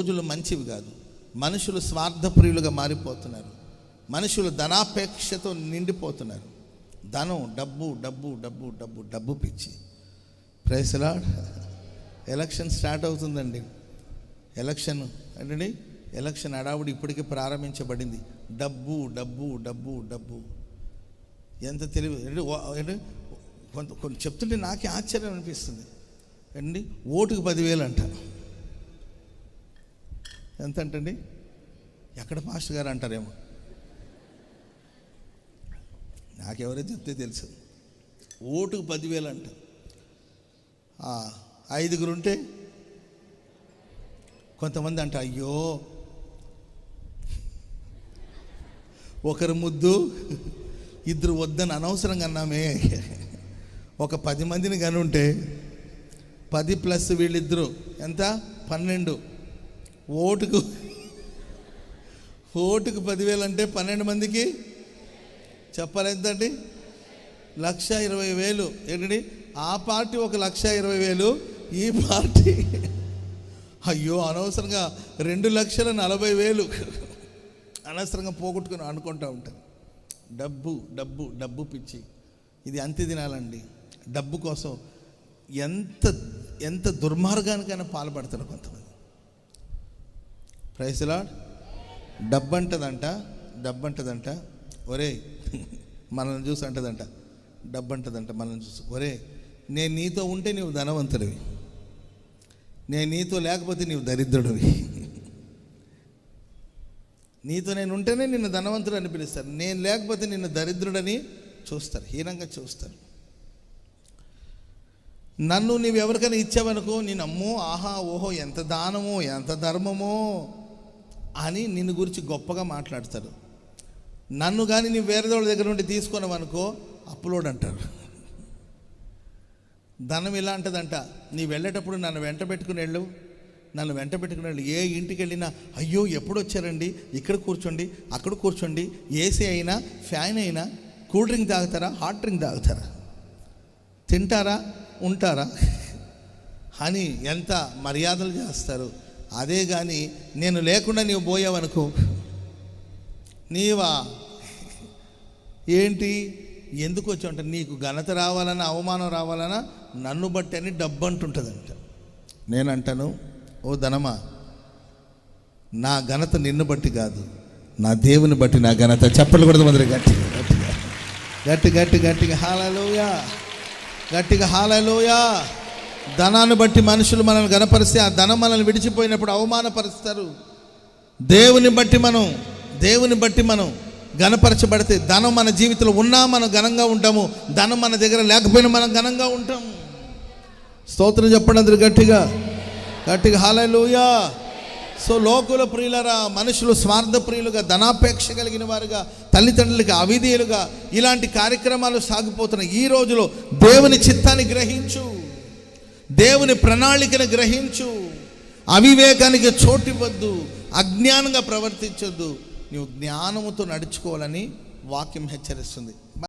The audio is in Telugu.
రోజులు మంచివి కాదు. మనుషులు స్వార్థప్రియులుగా మారిపోతున్నారు. మనుషులు ధనాపేక్షతో నిండిపోతున్నారు. ధనం, డబ్బు డబ్బు డబ్బు డబ్బు డబ్బు పిచ్చి. Praise lord. ఎలక్షన్ స్టార్ట్ అవుతుందండి. ఎలక్షన్ హడావుడి ఇప్పటికే ప్రారంభించబడింది. డబ్బు డబ్బు డబ్బు డబ్బు. ఎంత తెలివి కొంచెం చెప్తుంటే నాకే ఆశ్చర్యం అనిపిస్తుంది అండి. ఓటుకు 10,000 అంట. ఎంత అంటండి? ఎక్కడ పాస్టర్ గారు అంటారేమో, నాకెవరైతే చెప్తే తెలుసు. ఓటుకు 10,000 అంట. 5 ఉంటే కొంతమంది అంట, అయ్యో ఒకరు ముద్దు 2 వద్దని అనవసరంగా అన్నామే. ఒక 10 మందిని కనుంటే 10 ప్లస్ వీళ్ళిద్దరు ఎంత? 12. ఓటుకు 10,000 అంటే 12 మందికి చెప్పాలి ఎంతండి? 1,20,000. ఏంటండి? ఆ పార్టీ 1,20,000, ఈ పార్టీ అయ్యో అనవసరంగా 2,40,000 అనవసరంగా పోగొట్టుకుని అనుకుంటూ ఉంటారు. డబ్బు డబ్బు డబ్బు పిచ్చి. ఇది అంత్య దినాలండి. డబ్బు కోసం ఎంత దుర్మార్గానికైనా పాల్పడతారు కొంతమంది. Praise lord. డబ్బు అంటదంట ఒరే మనల్ని చూసి అంటదంట. డబ్బు అంటదంట మనల్ని చూసి, ఒరే నేను నీతో ఉంటే నీవు ధనవంతుడివి, నేను నీతో లేకపోతే నీవు దరిద్రుడివి. నీతో నేను ఉంటేనే నిన్ను ధనవంతుడు అని పిలుస్తారు, నేను లేకపోతే నిన్ను దరిద్రుడని చూస్తారు, హీనంగా చూస్తారు. నన్ను నీవు ఎవరికైనా ఇచ్చావనుకో, నేను అమ్మో ఆహా ఓహో ఎంత దానమో ఎంత ధర్మమో అని నిన్ను గురించి గొప్పగా మాట్లాడతారు. నన్ను కానీ నీవు వేరే వాళ్ళ దగ్గర నుండి తీసుకున్నావనుకో అప్లోడ్ అంటారు. ధనం ఇలా అంటదంట, నీ వెళ్ళేటప్పుడు నన్ను వెంట పెట్టుకుని వెళ్ళు. ఏ ఇంటికి వెళ్ళినా అయ్యో ఎప్పుడు వచ్చారండి, ఇక్కడ కూర్చోండి అక్కడ కూర్చోండి, ఏసీ అయినా ఫ్యాన్ అయినా, కూల్ డ్రింక్ తాగుతారా హాట్ డ్రింక్ తాగుతారా, తింటారా ఉంటారా అని ఎంత మర్యాదలు చేస్తారు. అదే కానీ నేను లేకుండా నీవు పోయావనుకో, నీవా ఏంటి ఎందుకు వచ్చావంట, నీకు ఘనత రావాలన్నా అవమానం రావాలన్నా నన్ను బట్టి అని డబ్బు అంటుంటుందంట. నేనంటాను, ఓ ధనమా, నా ఘనత నిన్ను బట్టి కాదు, నా దేవుని బట్టి నా ఘనత. చెప్పలు కూడా మంది గట్టిగా హల్లెలూయా, గట్టిగా హల్లెలూయా. ధనాన్ని బట్టి మనుషులు మనల్ని ఘనపరిస్తే ఆ ధనం మనల్ని విడిచిపోయినప్పుడు అవమానపరుస్తారు. దేవుని బట్టి మనం ఘనపరచబడితే, ధనం మన జీవితంలో ఉన్నా మనం ఘనంగా ఉంటాము, ధనం మన దగ్గర లేకపోయినా మనం ఘనంగా ఉంటాము. స్తోత్రం చెప్పండి అందరూ గట్టిగా హల్లెలూయా. సో లోకుల ప్రియులరా, మనుషులు స్వార్థ ప్రియులుగా, ధనాపేక్ష కలిగిన వారుగా, తల్లిదండ్రులకి అవిధేయులుగా ఇలాంటి కార్యక్రమాలు సాగిపోతున్నాయి. ఈ రోజులో దేవుని చిత్తాన్ని గ్రహించు, దేవుని ప్రణాళికను గ్రహించు, అవివేకానికి చోటివ్వద్దు, అజ్ఞానంగా ప్రవర్తించొద్దు. నీవు జ్ఞానముతో నడుచుకోవాలని వాక్యం హెచ్చరిస్తుంది.